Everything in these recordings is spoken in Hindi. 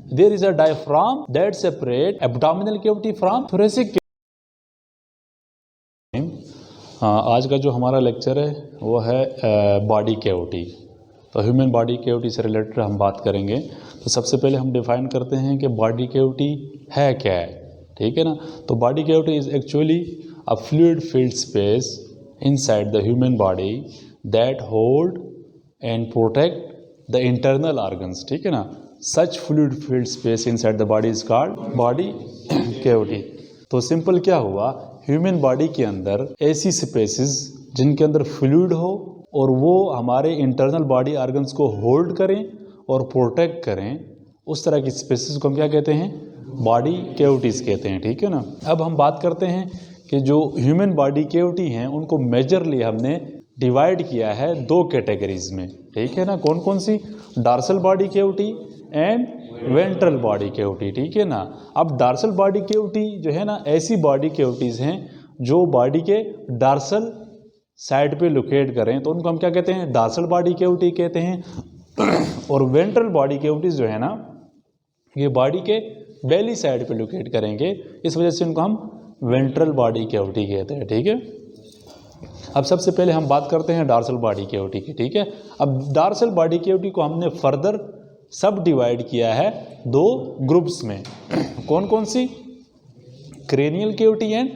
There is a diaphragm that separate abdominal cavity from thoracic. आज का जो हमारा लेक्चर है वो है बॉडी कैविटी। तो ह्यूमन बॉडी कैविटी से रिलेटेड हम बात करेंगे। तो सबसे पहले हम डिफाइन करते हैं कि बॉडी कैविटी है क्या है, ठीक है ना। तो body cavity is actually a fluid filled space inside the human body that hold and protect the internal organs, ठीक है ना। Such fluid filled space inside the body is called body cavity. तो सिंपल क्या हुआ, ह्यूमन बॉडी के अंदर ऐसी स्पेसेस जिनके अंदर फ्लूइड हो और वो हमारे इंटरनल बॉडी ऑर्गन्स को होल्ड करें और प्रोटेक्ट करें, उस तरह की स्पेसेस को हम क्या कहते हैं, बॉडी कैविटीज़ कहते हैं, ठीक है ना। अब हम बात करते हैं कि जो ह्यूमन बॉडी कैविटी हैं उनको मेजरली हमने डिवाइड किया है दो कैटेगरीज में, ठीक है ना। कौन कौन सी, dorsal body cavity and ventral body cavity, ठीक है ना। अब डार्सल बॉडी कैविटी जो है ना, ऐसी बॉडी कैविटीज़ हैं जो बॉडी के डार्सल साइड पे लोकेट करें, तो उनको हम क्या कहते हैं, डार्सल बॉडी कैविटी कहते हैं। और वेंट्रल बॉडी कैविटीज जो है ना, ये बॉडी के बेली साइड पे लोकेट करेंगे, इस वजह से इनको हम वेंट्रल बॉडी कैविटी कहते हैं, ठीक है। अब सबसे पहले हम बात करते हैं डार्सल बॉडी कैविटी की, ठीक है। अब डार्सल बॉडी कैविटी को हमने फर्दर सब डिवाइड किया है दो ग्रुप्स में। कौन कौन सी, cranial cavity and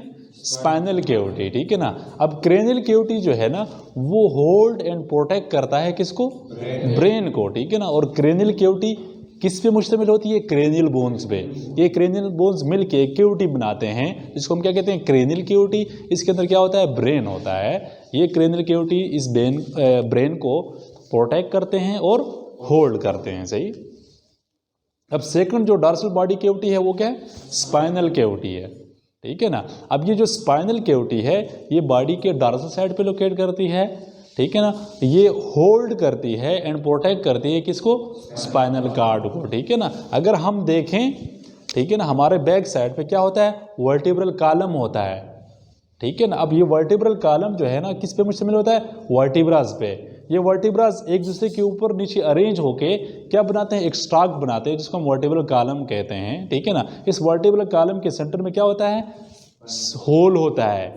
spinal cavity, ठीक है ना। अब क्रेनियल कैविटी जो है ना वो होल्ड एंड प्रोटेक्ट करता है किसको, ब्रेन को, ठीक है ना। और क्रेनियल कैविटी किस पे मुश्तमिल होती है, क्रेनियल बोन्स पे। ये क्रेनियल बोन्स मिलके एक कैविटी बनाते हैं जिसको हम क्या कहते हैं, क्रेनियल कैविटी। इसके अंदर क्या होता है, ब्रेन होता है। ये क्रेनियल कैविटी इस ब्रेन को प्रोटेक्ट करते हैं और होल्ड करते हैं, सही। अब सेकंड जो डार्सल बॉडी कैविटी है वो क्या है, स्पाइनल कैविटी है, ठीक है ना। अब ये जो स्पाइनल कैविटी है ये बॉडी के डार्सल साइड पे लोकेट करती है, ठीक है ना। ये होल्ड करती है एंड प्रोटेक्ट करती है किसको, स्पाइनल कॉर्ड को, ठीक है ना। अगर हम देखें, ठीक है ना, हमारे बैक साइड पे क्या होता है, वर्टिब्रल कॉलम होता है, ठीक है ना। अब ये वर्टिब्रल कॉलम जो है ना किस पे मुश्तमिल होता है, वर्टिब्रास पे। ये वर्टिब्रास एक दूसरे के ऊपर नीचे अरेंज होके क्या बनाते हैं, एक स्टॉक बनाते हैं जिसको हम वर्टिब्रल कॉलम कहते हैं, ठीक है ना। इस वर्टिब्रल कॉलम के सेंटर में क्या होता है, होल होता है,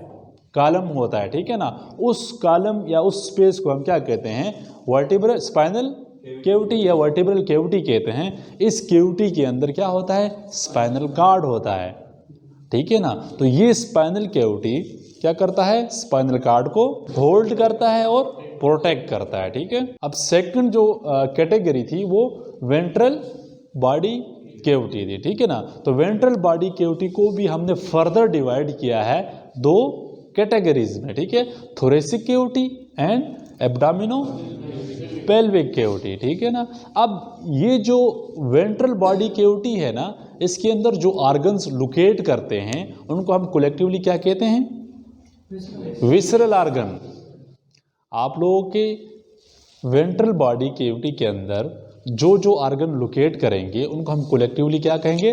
कॉलम होता है, ठीक है ना। उस कॉलम या उस स्पेस को हम क्या कहते हैं, वर्टिब्रल स्पाइनल कैविटी या वर्टिब्रल कैविटी कहते हैं। इस कैविटी के अंदर क्या होता है, स्पाइनल कॉर्ड होता है, ठीक है ना। तो ये स्पाइनल कैविटी क्या करता है, स्पाइनल कॉर्ड को होल्ड करता है और प्रोटेक्ट करता है, ठीक है। अब सेकंड जो कैटेगरी थी वो वेंट्रल बॉडी कैविटी थी, ठीक है ना। तो वेंट्रल बॉडी कैविटी को भी हमने फर्दर डिवाइड किया है दो कैटेगरीज में, ठीक है, thoracic cavity and abdomino pelvic cavity, ठीक है ना। अब ये जो वेंट्रल बॉडी कैविटी है ना, इसके अंदर जो ऑर्गन्स लोकेट करते हैं उनको हम कलेक्टिवली क्या कहते हैं, विसरल ऑर्गन। आप लोगों के वेंट्रल बॉडी कैविटी के अंदर जो जो ऑर्गन लोकेट करेंगे उनको हम कलेक्टिवली क्या कहेंगे,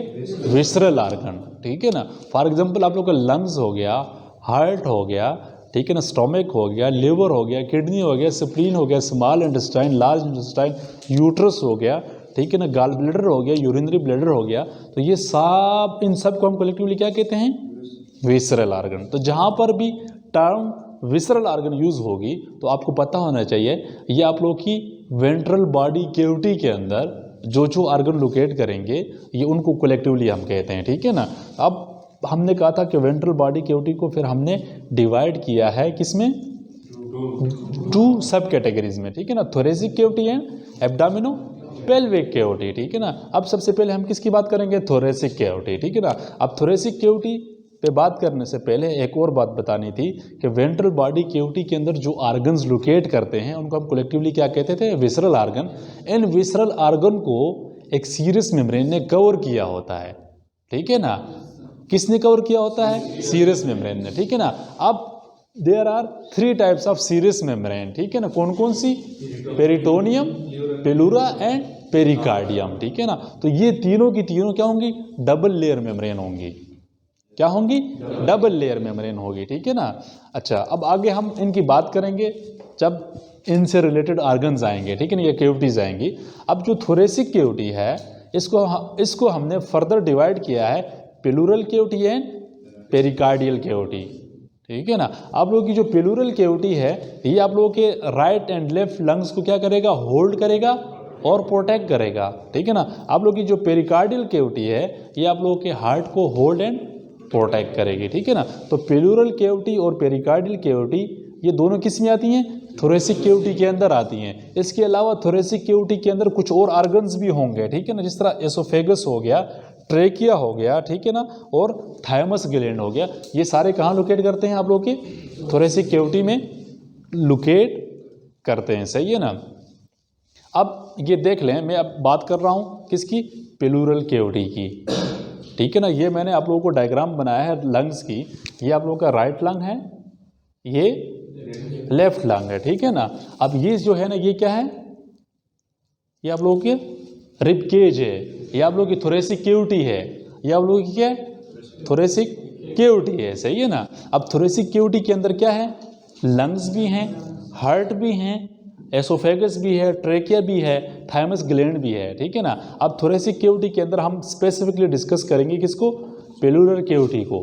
विसरल ऑर्गन, ठीक है ना। फॉर एग्जांपल आप लोग का लंग्स हो गया, हार्ट हो गया, ठीक है ना, स्टोमक हो गया, लिवर हो गया, किडनी हो गया, स्प्लीन हो गया, small intestine, large intestine, uterus हो गया, ठीक है ना, गॉल ब्लैडर हो गया, यूरिनरी ब्लैडर हो गया। तो ये सब, इन सब को हम कलेक्टिवली क्या कहते हैं, विसरल ऑर्गन। तो जहाँ पर भी टर्म विसरल ऑर्गन यूज होगी तो आपको पता होना चाहिए ये आप लोग की वेंट्रल बॉडी कैविटी के अंदर जो जो ऑर्गन लोकेट करेंगे ये उनको कलेक्टिवली हम कहते हैं, ठीक है ना। अब हमने कहा था कि वेंट्रल बॉडी कैविटी को फिर हमने डिवाइड किया है किसमें, टू सब कैटेगरीज में, ठीक है ना, thoracic cavity and abdomino pelvic cavity, ठीक है ना। अब सबसे पहले हम किसकी बात करेंगे, थोरेसिक कैविटी, ठीक है ना। अब थोरेसिक कैविटी पे बात करने से पहले एक और बात बतानी थी कि वेंट्रल बॉडी कैविटी के अंदर जो ऑर्गन्स लोकेट करते हैं उनको हम कलेक्टिवली क्या कहते थे, विसरल ऑर्गन। इन विसरल ऑर्गन को एक सीरस मेम्ब्रेन ने कवर किया होता है, ठीक है ना। किसने कवर किया होता है, सीरस मेम्ब्रेन ने, ठीक है ना। अब there are 3 types of serous membrane, ठीक है ना। कौन कौन सी, पेरिटोनियम, पेलुरा एंड पेरिकार्डियम, ठीक है ना। तो ये तीनों की तीनों क्या होंगी, डबल लेयर मेम्ब्रेन होंगी, क्या होंगी, डबल लेयर मेम्ब्रेन होगी, ठीक है ना। अच्छा, अब आगे हम इनकी बात करेंगे जब इनसे रिलेटेड ऑर्गन्स आएंगे, ठीक है ना, ये कैविटीज आएंगी। अब जो थोरेसिक कैविटी है इसको हमने फर्दर डिवाइड किया है pleural cavity and pericardial cavity. ठीक है ना। आप लोगों की जो प्लूरल केविटी है ये आप लोगों के राइट एंड लेफ्ट लंग्स को क्या करेगा, होल्ड करेगा और प्रोटेक्ट करेगा। ठीक है ना। आप लोगों की जो पेरिकार्डियल केविटी है ये आप लोगों के हार्ट को होल्ड एंड प्रोटेक्ट करेगी। ठीक है ना। तो प्लूरल केविटी और पेरिकार्डियल केविटी ये दोनों किस में आती हैं, थोरेसिक केविटी के अंदर आती हैं। इसके अलावा थोरेसिक केविटी के अंदर कुछ और ऑर्गन्स भी होंगे। ठीक है ना, जिस तरह एसोफेगस हो गया, ट्रेकिया हो गया, ठीक है ना, और थायमस ग्लैंड हो गया। ये सारे कहाँ लोकेट करते हैं, आप लोग के थोरेसिक केविटी में लोकेट करते हैं। सही है ना। अब ये देख लें, मैं अब बात कर रहा हूँ किसकी, प्लूरल केविटी की। ठीक है ना। ये मैंने आप लोगों को डायग्राम बनाया है लंग्स की। ये आप लोगों का राइट लंग है, ये लेफ्ट लंग है। ठीक है ना। अब ये जो है ना, ये क्या है, ये आप लोगों के रिब केज है, ये आप लोगों की थोरेसिक केविटी है, ये आप लोगों की क्या है, थोरेसिक केविटी है। सही है ना। अब थोरेसिक केविटी के अंदर क्या है, लंग्स भी हैं, हार्ट भी हैं, एसोफेगस भी है, ट्रेकिया भी है, थायमस ग्लैंड भी है। ठीक है ना। अब थोरेसिक केविटी के अंदर हम स्पेसिफिकली डिस्कस करेंगे किसको, प्लूरल केविटी को।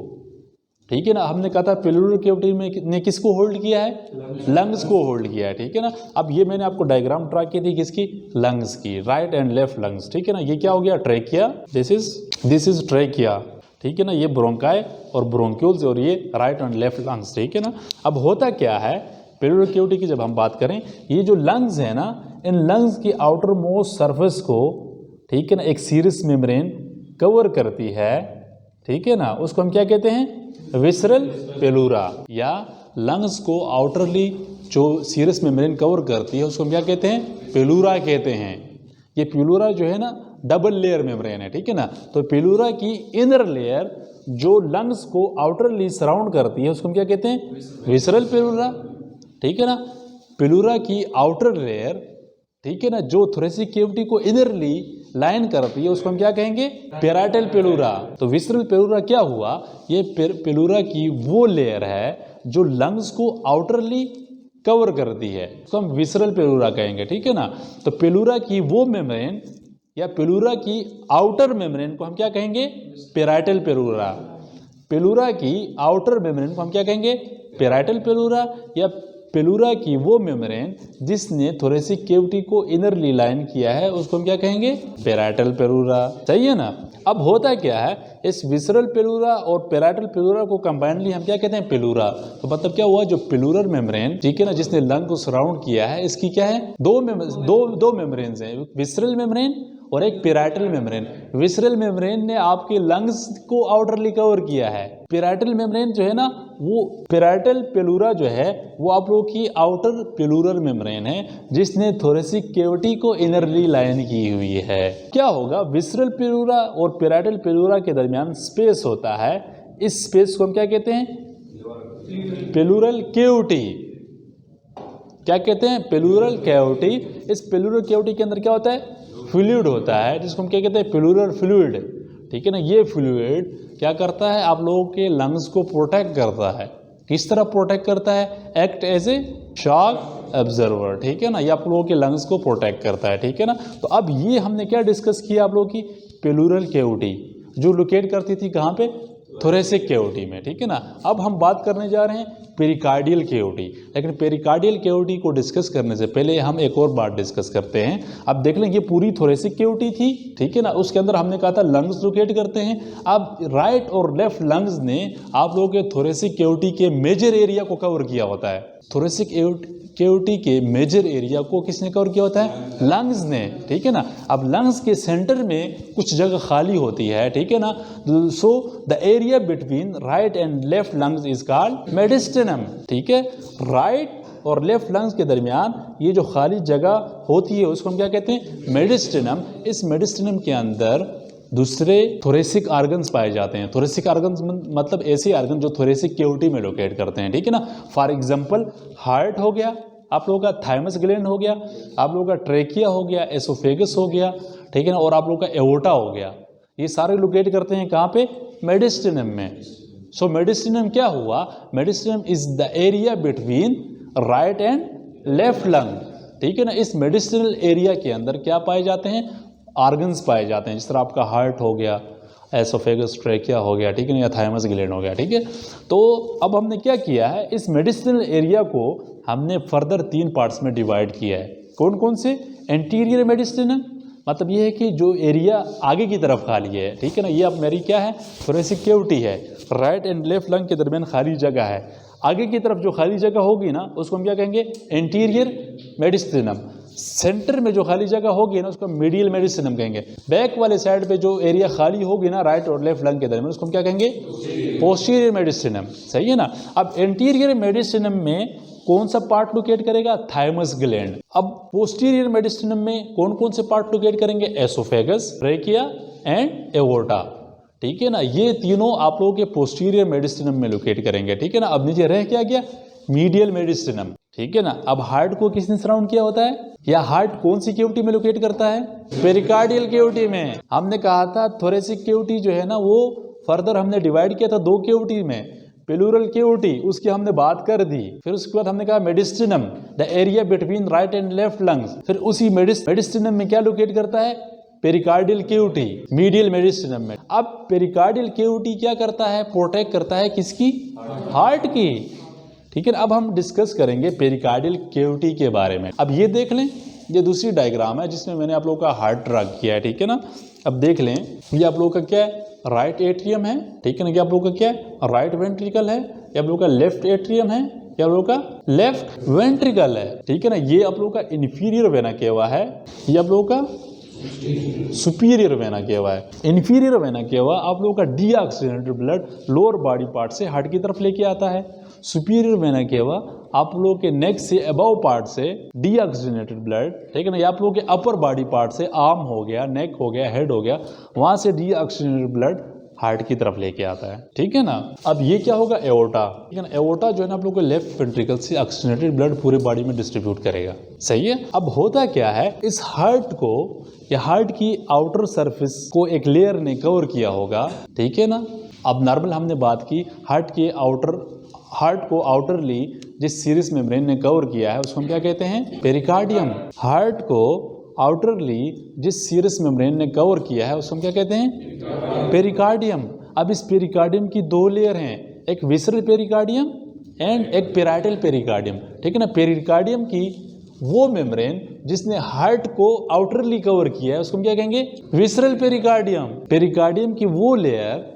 ठीक है ना। हमने कहा था प्लूरल केविटी में ने किसको होल्ड किया है, लंग्स को होल्ड किया है। ठीक है ना। अब ये मैंने आपको डायग्राम ड्रा की थी किसकी, लंग्स की, राइट एंड लेफ्ट लंग्स। ठीक है ना। ये क्या हो गया, ट्रेकिया, दिस इज ट्रेकिया। ठीक है ना। ये ब्रोंकाई और ब्रोंक्यूल्स, और ये राइट एंड लेफ्ट लंग्स। ठीक है ना। अब होता क्या है प्लूरल केविटी की जब हम बात करें, ये जो लंग्स है ना, इन लंग्स की आउटर मोस्ट सरफेस को, ठीक है ना, एक सीरस मेम्ब्रेन कवर करती है। ठीक है ना। उसको हम क्या कहते हैं, विसरल प्लूरा, या लंग्स को आउटरली जो सीरस मेम्ब्रेन कवर करती है उसको हम क्या कहते हैं, प्लूरा कहते हैं। ये प्लूरा जो है ना, डबल लेयर मेम्ब्रेन है। ठीक है ना। तो प्लूरा की इनर लेयर जो लंग्स को आउटरली सराउंड करती है उसको हम क्या कहते हैं, विसरल प्लूरा। ठीक है ना। प्लूरा की आउटर लेयर, ठीक है ना, जो थोरेसिक केविटी को इनरली लाइन करती है उसको हम क्या कहेंगे, पैराइटल प्लूरा। तो विसरल प्लूरा क्या हुआ, ये प्लूरा की वो लेयर है जो लंग्स को आउटरली कवर करती है, तो हम विसरल प्लूरा कहेंगे। ठीक है ना। तो प्लूरा की वो मेम्ब्रेन या प्लूरा की आउटर मेम्ब्रेन को हम क्या कहेंगे, पैराइटल प्लूरा। प्लूरा की आउटर मेम्ब्रेन को हम क्या कहेंगे, पैराइटल प्लूरा, या प्लूरा की वो मेम्ब्रेन जिसने थोरेसिक केविटी को इनरली लाइन किया है उसको हम क्या कहेंगे, पैराइटल प्लूरा। सही है ना। अब होता क्या है, इस विसरल प्लूरा और पैराइटल प्लूरा को कंबाइनली हम क्या कहते हैं, प्लूरा। तो मतलब क्या हुआ, जो प्लूरल मेम्ब्रेन, ठीक है ना, जिसने लंग को सराउंड किया है, इसकी क्या है, दो मेम्ब्रेन्स हैं, विसरल मेम्ब्रेन और एक पैराइटल मेम्ब्रेन। विसरल मेम्ब्रेन ने आपके लंग्स को आउटरली कवर किया है। पैराइटल मेम्ब्रेन जो है ना, वो पैराइटल प्लूरा जो है वो आप लोगों की आउटर प्लूरल मेम्ब्रेन है जिसने थोरेसिक केविटी को इनरली लाइन की हुई है। क्या होगा, विसरल प्लूरा और पैराइटल प्लूरा के दरमियान स्पेस होता है, इस स्पेस को हम क्या कहते हैं, प्लूरल केविटी। क्या कहते हैं, प्लूरल केविटी। इस प्लूरल केविटी के अंदर क्या होता है, फ्लूइड होता है, जिसको हम क्या कहते हैं, प्लूरल फ्लूइड। ठीक है ना। ये फ्लूइड क्या करता है, आप लोगों के लंग्स को प्रोटेक्ट करता है। किस तरह प्रोटेक्ट करता है, act as a shock observer. ठीक है ना। ये आप लोगों के लंग्स को प्रोटेक्ट करता है। ठीक है ना। तो अब ये हमने क्या डिस्कस किया, आप लोगों की प्लूरल केविटी जो लोकेट करती थी कहाँ पे, थोरेसिक केविटी में। ठीक है ना। अब हम बात करने जा रहे हैं पेरिकार्डियल केविटी। लेकिन पेरिकार्डियल केविटी को डिस्कस करने से पहले हम एक और बात डिस्कस करते हैं। अब देख लें, ये पूरी थोरेसिक केविटी थी, ठीक है ना, उसके अंदर हमने कहा था लंग्स लोकेट करते हैं। अब राइट और लेफ्ट लंग्स ने आप लोगों के थोरेसिक केविटी के मेजर एरिया को कवर किया होता है। थोरेसिक केविटी के मेजर एरिया को किसने कवर किया होता है, लंग्स ने। ठीक है ना। अब लंग्स के सेंटर में कुछ जगह खाली होती है। ठीक है ना। So the area between right and left lungs is called mediastinum. ठीक है। राइट और लेफ्ट लंग्स के दरमियान ये जो खाली जगह होती है उसको हम क्या कहते हैं, मेडिस्टेनम। इस मेडिस्टेनम के अंदर दूसरे थोरेसिक आर्गन्स पाए जाते हैं। थोरेसिक आर्गन्स मतलब ऐसे आर्गन जो थोरेसिक केविटी में लोकेट करते हैं। ठीक है ना। फॉर एग्जांपल हार्ट हो गया, आप लोगों का थाइमस ग्लैंड हो गया, आप लोगों का ट्रेकिया हो गया, एसोफेगस हो गया, ठीक है ना, और आप लोगों का एओर्टा हो गया। ये सारे लोकेट करते हैं कहाँ पे, मेडिस्टेनम में। सो मेडिस्टेनम क्या हुआ, mediastinum is the area between right and left lung. ठीक है ना। इस मेडिस्टिनल एरिया के अंदर क्या पाए जाते हैं, ऑर्गन्स पाए जाते हैं, जिस तरह आपका हार्ट हो गया, एसोफेगस, ट्रेकिया हो गया, ठीक है ना, या थाइमस ग्लैंड हो गया, ठीक है। तो अब हमने क्या किया है, इस मेडिसिनल एरिया को हमने फर्दर 3 पार्ट्स में डिवाइड किया है। कौन कौन से? एंटीरियर मेडिसिनल, मतलब ये है कि जो एरिया आगे की तरफ खाली है, ठीक है ना, ये अब मेरी क्या है, थोरेसिक कैविटी है, राइट एंड लेफ्ट लंग के दरमियान खाली जगह है। आगे की तरफ जो खाली जगह होगी ना उसको हम क्या कहेंगे, एंटीरियर मेडिसिनम। सेंटर में जो खाली जगह होगी ना उसको मीडियल मेडिसिनम कहेंगे। बैक वाले साइड पे जो एरिया खाली होगी ना राइट और लेफ्ट लंग के दरमियान उसको हम क्या कहेंगे, पोस्टीरियर मेडिसिनम। सही है ना। अब एंटीरियर मेडिसिनम में कौन सा पार्ट लोकेट करेगा, थाइमस ग्लैंड। अब पोस्टीरियर मेडिसिनम में कौन कौन से पार्ट लोकेट करेंगे, एसोफेगस, ट्रेकिया एंड एओर्टा, ठीक है ना। ये तीनों आप लोगों के पोस्टीरियर मेडिसिनम में लोकेट करेंगे, ठीक है ना। अब नीचे रह क्या गया, मीडियल मेडिसिनम, ठीक है ना। अब हार्ट को किसने सराउंड किया होता है, या हार्ट कौन सी कैविटी में लोकेट करता है, पेरिकार्डियल कैविटी में। हमने कहा था थोरेसिक कैविटी जो है ना वो फर्दर हमने डिवाइड किया था 2 कैविटी में, पेलुरल कैविटी उसकी हमने बात कर दी, फिर उसके बाद हमने कहा mediastinum, the area between right and left lungs. फिर उसी मेडिस्टिनम में क्या लोकेट करता है, पेरिकार्डियल कैविटी, मीडियल मेडिसिनम में। अब पेरिकार्डियल कैविटी क्या करता है, प्रोटेक्ट करता है किसकी, हार्ट की, ठीक है ना। अब हम डिस्कस करेंगे पेरिकार्डियल कैविटी के बारे में। अब ये देख लें, ये दूसरी डायग्राम है जिसमें मैंने आप लोगों का हार्ट ड्रा किया है, ठीक है ना। अब देख लें, ये आप लोगों का क्या है, राइट एट्रियम है, ठीक है ना। क्या आप लोगों का क्या है, राइट वेंट्रिकल है। ये आप लोगों का लेफ्ट एट्रियम है, ये आप लोगों का लेफ्ट वेंट्रिकल है, ठीक है ना। ये आप लोगों का इन्फीरियर वेना केवा है, ये आप लोगों का सुपीरियर वेना केवा है। इन्फीरियर वेना केवा आप लोगों का deoxygenated blood lower body part से हार्ट की तरफ लेके आता है। सुपीरियर वेना केवा आप लोगों के नेक से अबव पार्ट से डीऑक्सीजनेटेड ब्लड, ठीक है ना। ये आप लोगों के अपर बॉडी पार्ट से, आर्म हो गया, नेक हो गया, हेड हो गया, वहां से डीऑक्सीजनेटेड ब्लड हार्ट की तरफ लेके आता है, ठीक है ना। अब ये क्या होगा, एओर्टा, ठीक है ना। एओर्टा जो है ना आप लोग को लेफ्ट वेंट्रिकल से ऑक्सीजनेटेड ब्लड पूरे बॉडी में डिस्ट्रीब्यूट करेगा, सही है। अब होता क्या है, इस हार्ट को या हार्ट की आउटर सरफेस को एक लेयर ने कवर किया होगा, ठीक है ना। अब नॉर्मल हमने बात की हार्ट को आउटरली जिस सीरस मेम्ब्रेन ने कवर किया है उसको हम क्या कहते हैं, पेरिकार्डियम। हार्ट को आउटरली जिस सीरस मेम्ब्रेन ने कवर किया है उसको हम क्या कहते हैं, पेरिकार्डियम। अब इस पेरिकार्डियम की 2 लेयर हैं, एक विसरल पेरिकार्डियम एंड एक पेराइटल पेरिकार्डियम, ठीक है ना। पेरिकार्डियम की वो मेम्ब्रेन जिसने हार्ट को आउटरली कवर किया है उसको हम क्या कहेंगे, विसरल पेरिकार्डियम। पेरिकार्डियम की वो लेयर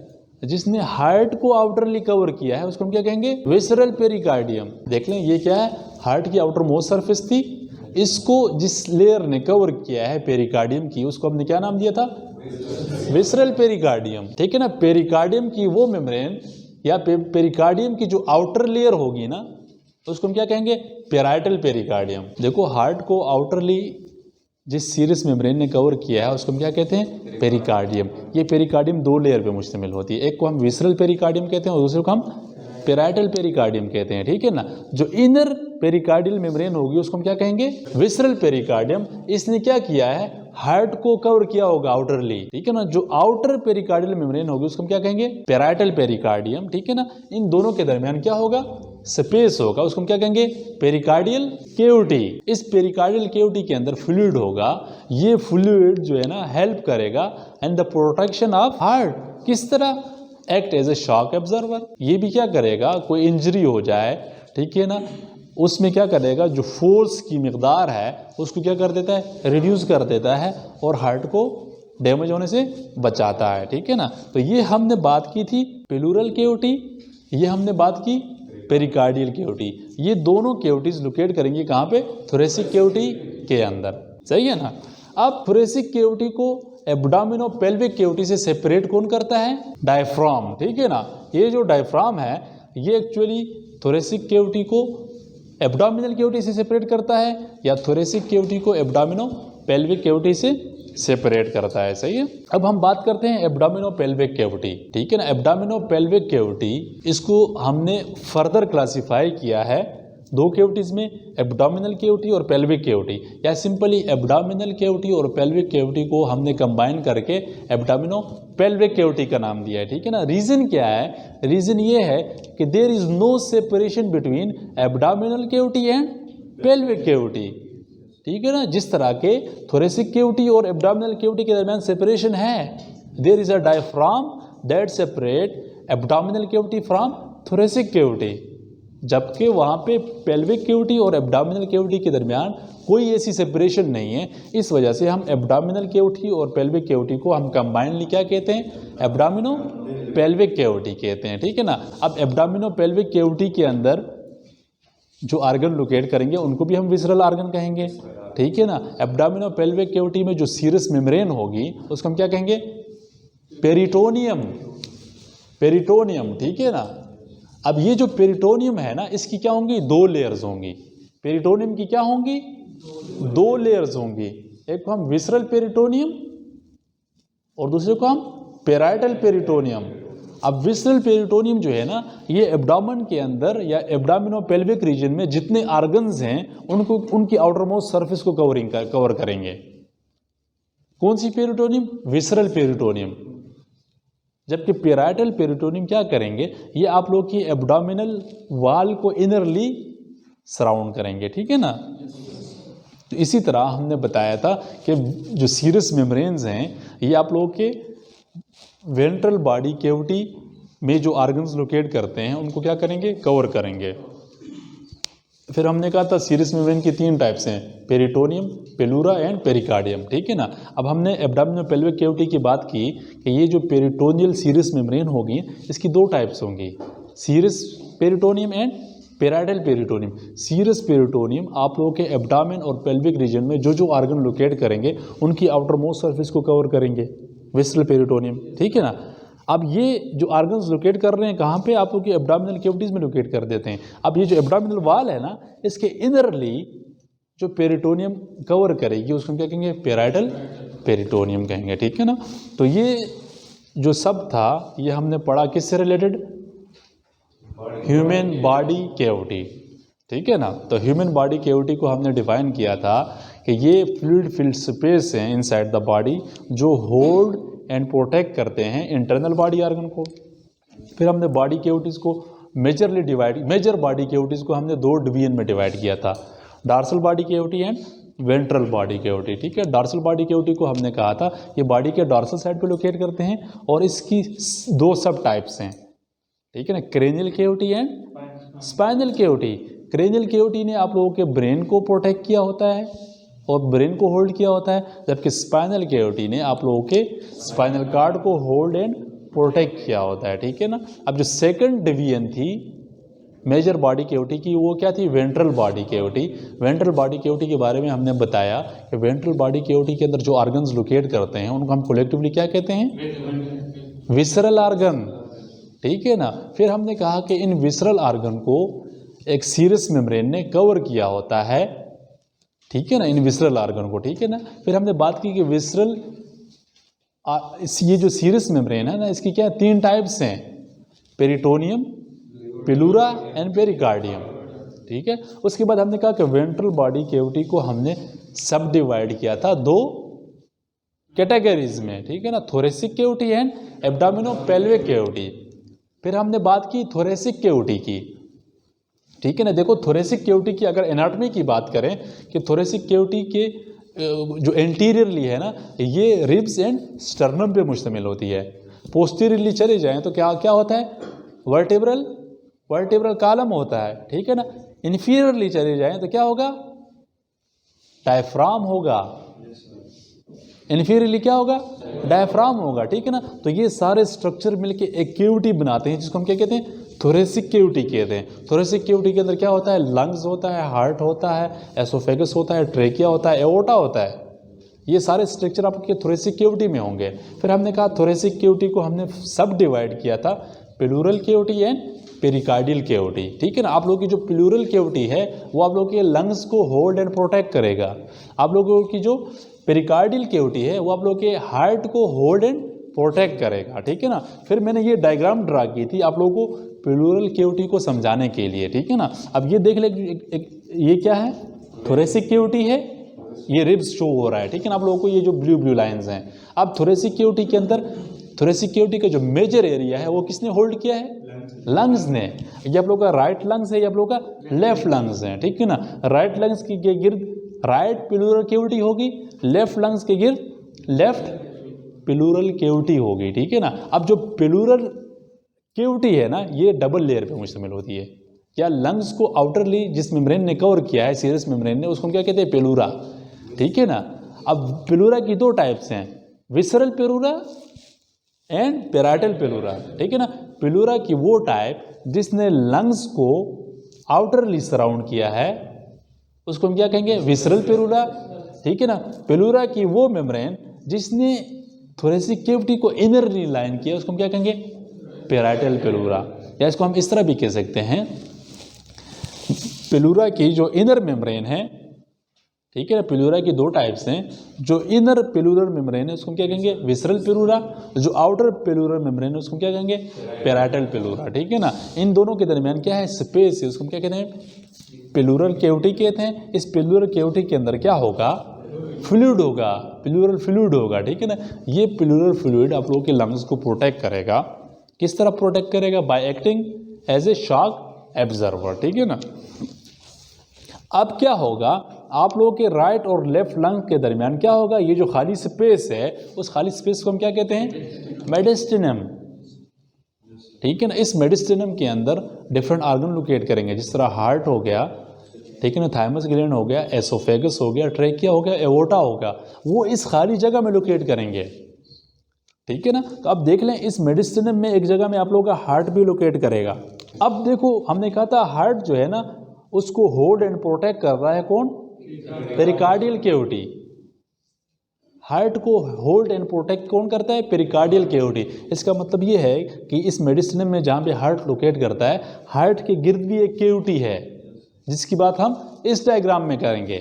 जिसने हार्ट को आउटरली कवर किया है उसको हम क्या कहेंगे, विसरल पेरिकार्डियम। देख लें, ये क्या है, हार्ट की आउटर मोस्ट सरफेस थी, इसको जिस लेयर ने कवर किया है पेरिकार्डियम की उसको हमने क्या नाम दिया था, विसरल पेरिकार्डियम, ठीक है ना। पेरिकार्डियम की वो मेम्ब्रेन या पेरिकार्डियम की जो आउटर लेयर होगी ना उसको हम क्या कहेंगे, पेराइटल पेरिकार्डियम। देखो, हार्ट को आउटरली जिस सीरस मेम्ब्रेन ने कवर किया है उसको हम क्या कहते हैं, पेरिकार्डियम। ये पेरिकार्डियम 2 लेयर पे मुश्तमिल होती है, एक को हम विसरल पेरिकार्डियम कहते हैं और दूसरे को हम पेराइटल पेरिकार्डियम कहते हैं, ठीक है ना। जो इनर पेरिकार्डियल मेम्ब्रेन होगी उसको हम क्या कहेंगे, विसरल पेरिकार्डियम। इसने क्या किया है, हार्ट को कवर किया होगा आउटरली, ठीक है ना। जो आउटर पेरिकार्डियल मेम्ब्रेन होगी उसको हम क्या कहेंगे, पेराइटल पेरिकार्डियम, ठीक है ना। इन दोनों के दरमियान क्या होगा, स्पेस होगा, उसको हम क्या कहेंगे, पेरिकार्डियल कैविटी। इस पेरिकार्डियल कैविटी के अंदर फ्लूइड होगा, ये फ्लूइड जो है ना हेल्प करेगा and the protection of heart. किस तरह, act as a shock absorber. ये भी क्या करेगा, कोई इंजरी हो जाए, ठीक है ना, उसमें क्या करेगा, जो फोर्स की मिकदार है उसको क्या कर देता है, रिड्यूस कर देता है और हार्ट को डैमेज होने से बचाता है, ठीक है ना। तो ये हमने बात की थी पेलुरल कैविटी, ये हमने बात की पेरिकार्डियल कैविटी। ये दोनों कैविटीज लोकेट करेंगे कहाँ पे, थोरेसिक कैविटी के अंदर, सही है ना। अब थोरेसिक कैविटी को एब्डोमिनो पेल्विक कैविटी से सेपरेट कौन करता है, डायफ्राम, ठीक है ना। ये जो डायफ्राम है ये एक्चुअली थोरेसिक कैविटी को एब्डोमिनल कैविटी से सेपरेट करता है या थोरेसिक कैविटी को एब्डोमिनो पेल्विक कैविटी से सेपरेट करता है, सही है। अब हम बात करते हैं एब्डोमिनो पेल्विक कैविटी, ठीक है ना। एब्डोमिनो पेल्विक कैविटी, इसको हमने फर्दर क्लासिफाई किया है 2 कैविटीज में, एब्डोमिनल कैविटी और पेल्विक कैविटी, या सिंपली एब्डोमिनल कैविटी और पेल्विक कैविटी को हमने कंबाइन करके एब्डोमिनो पेल्विक कैविटी का नाम दिया है, ठीक है ना। रीजन क्या है, रीजन ये है कि there is no separation between abdominal cavity and pelvic cavity. ठीक है ना। जिस तरह के थोरेसिक कैविटी और एब्डोमिनल कैविटी के दरमियान सेपरेशन है, there is a diaphragm that separate abdominal cavity from thoracic cavity, जबकि वहाँ पे पेल्विक कैविटी और एब्डोमिनल कैविटी के दरमियान कोई ऐसी सेपरेशन नहीं है। इस वजह से हम एब्डोमिनल कैविटी और पेल्विक कैविटी को हम कंबाइनली क्या कहते हैं, एब्डोमिनो पेल्विक कैविटी कहते हैं, ठीक है ना। अब एब्डोमिनो पेल्विक कैविटी के अंदर जो आर्गन लोकेट करेंगे उनको भी हम विसरल आर्गन कहेंगे, ठीक है ना। एब्डोमिनो पेल्विक कैविटी में जो सीरस मेम्ब्रेन होगी उसको हम क्या कहेंगे, पेरिटोनियम, पेरिटोनियम, ठीक है ना। अब ये जो पेरिटोनियम है ना, इसकी क्या होंगी, दो लेयर्स होंगी। पेरिटोनियम की क्या होंगी, दो लेयर्स होंगी। एक को हम विसरल पेरिटोनियम और दूसरे को हम पेराइटल पेरिटोनियम। अब विसरल पेरिटोनियम जो है ना, ये एब्डोमेन के अंदर या एब्डोमिनो पेल्विक रीजन में जितने आर्गन्स हैं उनको, उनकी आउटर मोस्ट सरफेस को कवर करेंगे। कौन सी पेरिटोनियम, विसरल पेरिटोनियम। जबकि पेराइटल पेरिटोनियम क्या करेंगे, ये आप लोग की एब्डोमिनल वाल को इनरली सराउंड करेंगे, ठीक है ना। तो इसी तरह हमने बताया था कि जो सीरस मेम्ब्रेन्स हैं ये आप लोगों के वेंट्रल बॉडी कैविटी में जो आर्गन्स लोकेट करते हैं उनको क्या करेंगे, कवर करेंगे। फिर हमने कहा था सीरस मेम्ब्रेन की तीन टाइप्स हैं, पेरिटोनियम, पेलूरा एंड पेरिकार्डियम, ठीक है ना। अब हमने एब्डोमिनो पेल्विक कैविटी की बात की कि ये जो पेरिटोनियल सीरस मेम्ब्रेन होगी इसकी दो टाइप्स होंगी, serous peritoneum and parietal peritoneum. Serous peritoneum आप लोगों के एब्डोमेन और पेल्विक रीजन में जो जो आर्गन लोकेट करेंगे उनकी आउटर मोस्ट सर्फेस को कवर करेंगे, विसरल पेरिटोनियम, ठीक है ना। अब ये जो आर्गन्स लोकेट कर रहे हैं कहाँ पे, आप लोग की एब्डोमिनल कैविटीज में लोकेट कर देते हैं। अब ये जो एब्डोमिनल वाल है ना, इसके इनरली जो पेरिटोनियम कवर करेगी उसको हम क्या कहेंगे, पेराइटल पेरिटोनियम कहेंगे, ठीक है ना। तो ये जो सब था ये हमने पढ़ा किससे रिलेटेड, ह्यूमन बॉडी कैविटी, ठीक है ना। तो ह्यूमन बॉडी कैविटी को हमने डिफाइन किया था कि ये फ्लूइड फिल्ड स्पेस हैं इनसाइड द बॉडी जो होल्ड एंड प्रोटेक्ट करते हैं इंटरनल बॉडी आर्गन को। फिर हमने बॉडी कैविटीज़ को मेजर बॉडी कैविटीज़ को हमने दो डिवीजन में डिवाइड किया था, dorsal body cavity and ventral body cavity, ठीक है। डार्सल बॉडी कैविटी को हमने कहा था ये बॉडी के डॉर्सल साइड पे लोकेट करते हैं और इसकी दो सब टाइप्स हैं, ठीक है ना, cranial cavity and spinal cavity. Cranial cavity ने आप लोगों के ब्रेन को प्रोटेक्ट किया होता है और ब्रेन को होल्ड किया होता है, जबकि स्पाइनल कैविटी ने आप लोगों के स्पाइनल कार्ड को होल्ड एंड प्रोटेक्ट किया होता है, ठीक है ना। अब जो सेकंड डिवीजन थी मेजर बॉडी कैविटी की वो क्या थी, ventral body cavity. Ventral body cavity के बारे में हमने बताया कि वेंट्रल बॉडी कैविटी के अंदर जो ऑर्गन्स लोकेट करते हैं उनको हम कलेक्टिवली क्या कहते हैं, विसरल आर्गन, ठीक है ना। फिर हमने कहा कि इन विसरल आर्गन को एक सीरस मेम्ब्रेन ने कवर किया होता है, ठीक है ना, इन विसरल आर्गन को, ठीक है ना। फिर हमने बात की कि विसरल ये जो सीरस मेम्ब्रेन है ना इसकी क्या तीन टाइप्स हैं, पेरिटोनियम, पेलूरा एंड पेरिकार्डियम, ठीक है। उसके बाद हमने कहा कि वेंट्रल बॉडी कैविटी को हमने सब डिवाइड किया था दो कैटेगरीज में, ठीक है ना, thoracic cavity and abdomino pelvic cavity. फिर हमने बात की थोरेसिक कैविटी की, ठीक है ना। देखो थोरेसिक कैविटी की अगर एनाटॉमी की बात करें कि थोरेसिक कैविटी के जो एंटीरियरली है ना ये रिब्स एंड स्टर्नम पे मुश्तमिल होती है। पोस्टीरियरली चले जाएं तो क्या क्या होता है, वर्टेब्रल कॉलम होता है, ठीक है ना। इन्फीरियरली चले जाएं तो क्या होगा, डायफ्राम होगा। इन्फीरियरली क्या होगा, डायफ्राम होगा, ठीक है ना। तो ये सारे स्ट्रक्चर मिलके एक कैविटी बनाते हैं जिसको हम क्या कहते हैं, थोरेसिक कैविटी कहते हैं। थोरेसिक कैविटी के अंदर क्या होता है, लंग्स होता है, हार्ट होता है, एसोफेगस होता है, ट्रेकिया होता है, एओर्टा होता है। ये सारे स्ट्रक्चर आपके थोरेसिक कैविटी में होंगे। फिर हमने कहा थोरेसिक कैविटी को हमने सब डिवाइड किया था, पेलूरल कैविटी एंड पेरिकार्डियल कैविटी, ठीक है ना। आप लोगों की जो पेलूरल कैविटी है वो आप लोगों के लंग्स को होल्ड एंड प्रोटेक्ट करेगा। आप लोगों की जो पेरिकार्डियल कैविटी है वो आप लोगों के हार्ट को होल्ड एंड प्रोटेक्ट करेगा, ठीक है ना। फिर मैंने ये डायग्राम ड्रा की थी आप लोगों को पेलूरल कैविटी को समझाने के लिए, ठीक है ना। अब ये देख ले ये क्या है, थोरेसिक कैविटी है, ये रिब्स शो हो रहा है, ठीक है ना। आप लोगों को ये जो ब्लू लाइंस हैं, अब थोरेसिक कैविटी के अंदर थोरेसिक कैविटी का जो मेजर एरिया है वो किसने होल्ड किया है, लंग्स ने। ये आप लोग का राइट लंग्स है, ये आप लोग का लेफ्ट लंग्स है, ठीक है ना। राइट लंग्स की गिर्द राइट प्लूरल कैविटी होगी, लेफ्ट लंग्स के गिर्द लेफ्ट प्लूरल कैविटी होगी, ठीक है ना। अब जो प्लूरल कैविटी है ना, ये डबल लेयर पे मुश्तमिल होती है, या लंग्स को आउटरली जिस मेम्ब्रेन ने कवर किया है, सीरस मेम्ब्रेन ने, उसको क्या कहते हैं, प्लूरा, ठीक है ना। अब प्लूरा की दो टाइप्स हैं, visceral pleura and parietal pleura, ठीक है ना। प्लूरा की वो टाइप जिसने लंग्स को आउटरली सराउंड किया है, उसको हम क्या कहेंगे, विसरल प्लूरा, ठीक है ना। प्लूरा की वो मेम्ब्रेन जिसने थोरेसिक कैविटी को इनरली लाइन किया, उसको हम क्या कहेंगे, पैराइटल प्लूरा। या इसको हम इस तरह भी कह सकते हैं, प्लूरा की जो इनर मेम्ब्रेन है, ठीक है ना, प्लूरा की दो टाइप्स हैं, जो इनर प्लूरल मेम्ब्रेन है उसको क्या कहेंगे, विसरल प्लूरा, जो आउटर प्लूरल मेम्ब्रेन है उसको क्या कहेंगे, पैराइटल प्लूरा, ठीक है ना। इन दोनों के दरमियान क्या है, स्पेस है, उसको क्या कहते हैं, प्लूरल कैविटी कहते हैं। इस प्लूरल कैविटी के अंदर क्या होगा, फ्लूइड होगा, प्लूरल फ्लूइड होगा, ठीक है ना। ये प्लूरल फ्लूइड आप लोगों के लंग्स को प्रोटेक्ट करेगा। किस तरह प्रोटेक्ट करेगा, by acting as a shock absorber, ठीक है ना। अब क्या होगा, आप लोगों के राइट और लेफ्ट लंग के दरमियान क्या होगा, ये जो खाली स्पेस है, उस खाली स्पेस को हम क्या कहते हैं, मेडिस्टिनम, ठीक है ना। इस मेडिस्टिनम के अंदर डिफरेंट ऑर्गन लोकेट करेंगे, जिस तरह हार्ट हो गया, ठीक है ना, थाइमस ग्लैंड हो गया, एसोफेगस हो गया, ट्रेकिया हो गया, एओर्टा हो गया, वो इस खाली जगह में लोकेट करेंगे, ठीक है ना। तो अब देख लें, इस मेडिस्टिनम में एक जगह में आप लोगों का हार्ट भी लोकेट करेगा। अब देखो, हमने कहा था हार्ट जो है ना, उसको होल्ड एंड प्रोटेक्ट कर रहा है कौन, पेरिकार्डियल कैविटी। हार्ट को होल्ड एंड प्रोटेक्ट कौन करता है, पेरिकार्डियल कैविटी। इसका मतलब ये है कि इस मेडिसिन में जहाँ पे हार्ट लोकेट करता है, हार्ट के गिर्द भी एक कैविटी है, जिसकी बात हम इस डायग्राम में करेंगे,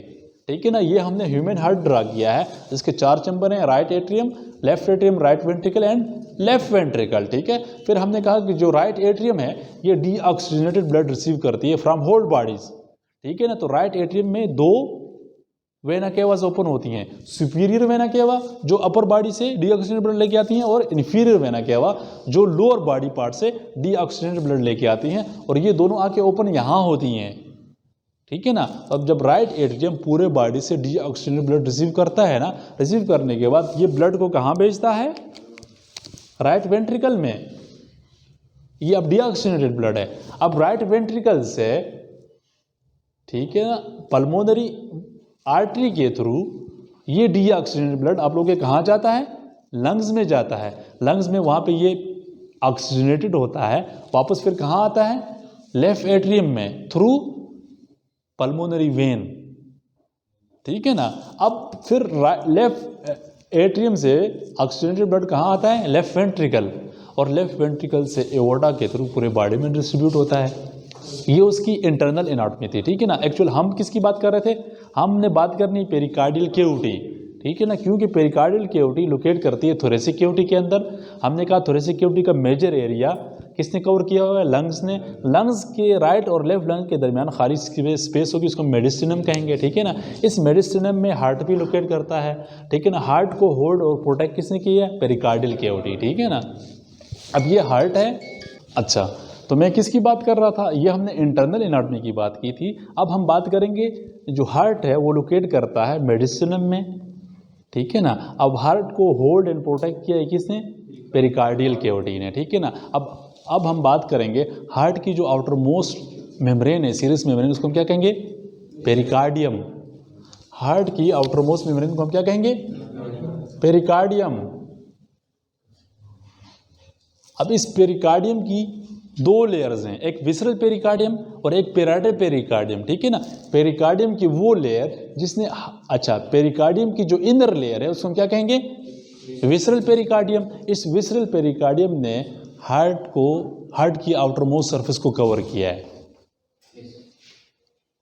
ठीक है ना। ये हमने ह्यूमन हार्ट ड्रा किया है, जिसके 4 चैम्बर हैं, right atrium, left atrium, right ventricle and left ventricle, ठीक है। फिर हमने कहा कि जो राइट एट्रियम है, ये डीऑक्सीजनेटेड ब्लड रिसीव करती है फ्रॉम होल बॉडीज, ठीक है ना। तो राइट एट्रियम में 2 वेना केवास ओपन होती हैं, सुपीरियर वेना केवा जो अपर बॉडी से डीऑक्सीजनेटेड ब्लड लेके आती हैं, और इन्फीरियर वेना केवा जो लोअर बॉडी पार्ट से डीऑक्सीजनेटेड ब्लड लेके आती हैं, और ये दोनों आके ओपन यहाँ होती हैं, ठीक है ना। अब जब राइट एट्रियम पूरे बॉडी से डीऑक्सीजनेटेड ब्लड रिसीव करता है ना, रिसीव करने के बाद ये ब्लड को कहाँ भेजता है, राइट वेंट्रिकल में। ये अब डीऑक्सीजनेटेड ब्लड है। अब राइट वेंट्रिकल से, ठीक है ना, पल्मोनरी आर्टरी के थ्रू ये डीऑक्सीजनेटेड ब्लड आप लोगों के कहाँ जाता है, लंग्स में जाता है। लंग्स में वहाँ पे ये ऑक्सीजनेटेड होता है, वापस फिर कहाँ आता है, लेफ्ट एट्रियम में, थ्रू पल्मोनरी वेन, ठीक है ना। अब फिर लेफ्ट एट्रियम से ऑक्सीजनेटेड ब्लड कहाँ आता है, लेफ्ट वेंट्रिकल, और लेफ्ट वेंट्रिकल से एओर्टा के थ्रू पूरे बॉडी में डिस्ट्रीब्यूट होता है। ये उसकी इंटरनल एनाटॉमी थी, ठीक है ना। एक्चुअल हम किसकी बात कर रहे थे, हमने बात करनी पेरिकार्डियल कैविटी, ठीक है ना, क्योंकि पेरिकार्डियल कैविटी लोकेट करती है थोरेसिक कैविटी के अंदर। हमने कहा थोरेसिक कैविटी का मेजर एरिया किसने कवर किया हुआ है, लंग्स ने। लंग्स के राइट और लेफ्ट लंग के दरमियान खाली स्पेस होगी, इसको मेडिस्टिनम कहेंगे, ठीक है ना। इस मेडिस्टिनम में हार्ट भी लोकेट करता है, ठीक है ना। हार्ट को होल्ड और प्रोटेक्ट किसने किया है, पेरिकार्डियल कैविटी, ठीक है ना। अब ये हार्ट है। अच्छा, तो मैं किसकी बात कर रहा था, ये हमने इंटरनल एनाटॉमी की बात की थी। अब हम बात करेंगे, जो हार्ट है वो लोकेट करता है मेडिस्टिनम में, ठीक है ना। अब हार्ट को होल्ड एंड प्रोटेक्ट किया है किसने, पेरिकार्डियल कैविटी ने, ठीक है ना। अब हम बात करेंगे हार्ट की जो आउटर मोस्ट मेम्ब्रेन है, सीरस मेम्ब्रेन, उसको हम क्या कहेंगे, पेरिकार्डियम। हार्ट की आउटर मोस्ट मेम्ब्रेन को हम क्या कहेंगे, पेरिकार्डियम। अब इस पेरिकार्डियम की 2 लेयर्स हैं, एक विसरल पेरिकार्डियम और एक पैराइटल पेरिकार्डियम, ठीक है ना। पेरिकार्डियम की वो लेयर जिसने, अच्छा, पेरिकार्डियम की जो इनर लेयर है उसको हम क्या कहेंगे, विसरल पेरिकार्डियम। इस विसरल पेरिकार्डियम ने हार्ट की आउटर मोस्ट सरफेस को कवर किया है,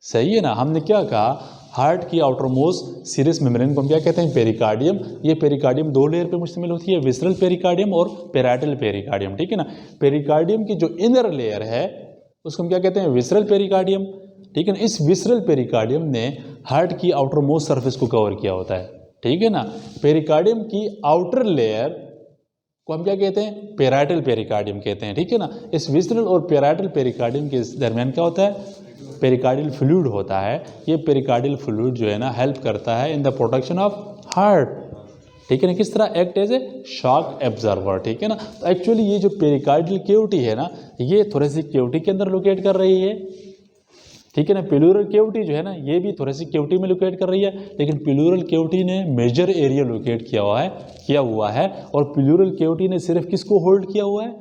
सही है ना। हमने क्या कहा, हार्ट की आउटर मोस्ट सीरस मेम्ब्रेन को हम क्या कहते हैं, पेरिकार्डियम। ये पेरिकार्डियम 2 लेयर पे मुश्तमिल होती है, विसरल पेरिकार्डियम और पैराइटल पेरिकार्डियम, ठीक है ना। पेरिकार्डियम की जो इनर लेयर है उसको हम क्या कहते हैं, विसरल पेरिकार्डियम, ठीक है ना। इस विसरल पेरिकार्डियम ने हार्ट की आउटर मोस्ट सरफेस को कवर किया होता है, ठीक है ना। पेरिकार्डियम की आउटर लेयर को हम क्या कहते हैं, पैराइटल पेरिकार्डियम कहते हैं, ठीक है ना। इस विसरल और पैराइटल पेरिकार्डियम के दरमियान क्या होता है, पेरिकार्डियल फ्लूइड होता है। ये पेरिकार्डियल फ्लूइड जो है ना हेल्प करता है in the protection of heart, ठीक है ना। किस तरह, act as a shock absorber, ठीक है ना। तो एक्चुअली ये जो पेरिकार्डियल केविटी है ना, ये थोरेसिक केविटी के अंदर लोकेट कर रही है, ठीक है ना। प्लूरल केविटी जो है ना, ये भी थोरेसिक केविटी में लोकेट कर रही है, लेकिन प्लूरल केविटी ने मेजर एरिया लोकेट किया हुआ है और प्लूरल केविटी ने सिर्फ किसको होल्ड किया हुआ है,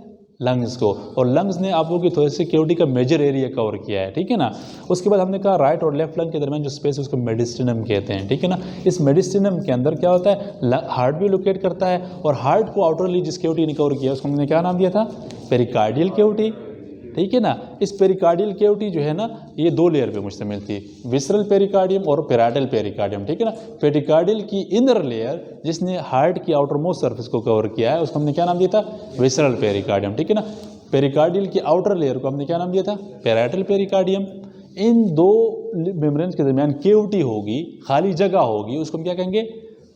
लंग्स को, और लंग्स ने आप लोगों की थोरेसिक केविटी का मेजर एरिया कवर किया है, ठीक है ना। उसके बाद हमने कहा राइट और लेफ्ट लंग के दरमियान जो स्पेस है उसको मेडिस्टिनम कहते हैं, ठीक है ना। इस मेडिस्टिनम के अंदर क्या होता है, हार्ट भी लोकेट करता है, और हार्ट को आउटरली जिस केविटी ने कवर किया उसको हमने क्या नाम दिया था, पेरिकार्डियल केविटी, ठीक है ना। इस पेरिकार्डियल केविटी जो है ना, ये दो लेयर पे मुश्तमिल थी, विसरल पेरिकार्डियम और पैराइटल पेरिकार्डियम, ठीक है ना। पेरिकार्डियल की इनर लेयर जिसने हार्ट की आउटर मोस्ट सर्फेस को कवर किया है उसको हमने क्या नाम दिया था, विसरल पेरिकार्डियम, ठीक है ना। पेरिकार्डियल की आउटर लेयर को हमने क्या नाम दिया था, पैराइटल पेरिकार्डियम। इन दो मेम्ब्रेन्स के दरमियान केविटी होगी, खाली जगह होगी, उसको हम क्या कहेंगे,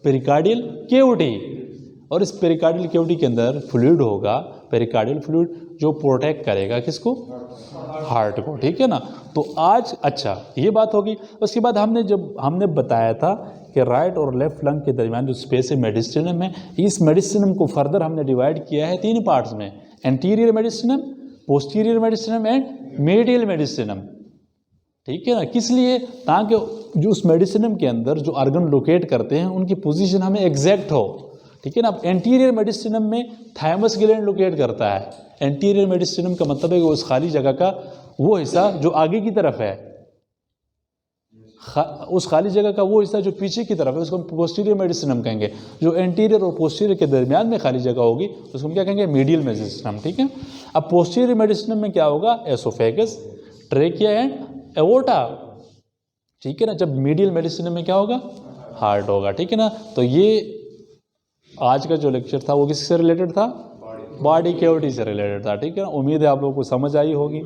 पेरिकार्डियल केविटी। और इस पेरिकार्डियल केविटी के अंदर फ्लूइड होगा, पेरिकार्डियल फ्लूइड, जो प्रोटेक्ट करेगा किसको, हार्ट को, ठीक है ना। तो आज अच्छा ये बात होगी। उसके बाद हमने बताया था कि राइट और लेफ्ट लंग के दरमियान जो स्पेस है मेडिस्टिनम है, इस मेडिस्टिनम को फर्दर हमने डिवाइड किया है 3 पार्ट्स में, एंटीरियर मेडिस्टिनम, पोस्टीरियर मेडिस्टिनम एंड मीडियल मेडिस्टिनम, ठीक है ना। किस लिए, ताकि जो उस मेडिस्टिनम के अंदर जो ऑर्गन लोकेट करते हैं उनकी पोजीशन हमें एग्जैक्ट हो, ठीक है ना। एंटीरियर मेडिस्टिनम में थाइमस ग्लैंड लोकेट करता है। एंटीरियर मेडिस्टिनम का मतलब है कि उस खाली जगह का वो हिस्सा जो आगे की तरफ है, उस खाली जगह का वो हिस्सा जो पीछे की तरफ है उसको हम पोस्टीरियर मेडिस्टिनम कहेंगे। जो एंटीरियर और पोस्टीरियर के दरमियान में खाली जगह होगी उसको हम क्या कहेंगे, मीडियल मेडिस्टिनम, ठीक है। अब पोस्टीरियर मेडिस्टिनम में क्या होगा, एसोफेगस, ट्रेकिया एंड एओर्टा, ठीक है ना। जब मीडियल मेडिस्टिनम में क्या होगा, हार्ट होगा, ठीक है ना। तो ये आज का जो लेक्चर था वो किससे रिलेटेड था, बॉडी कैविटी से रिलेटेड था, ठीक है ना। उम्मीद है आप लोगों को समझ आई होगी।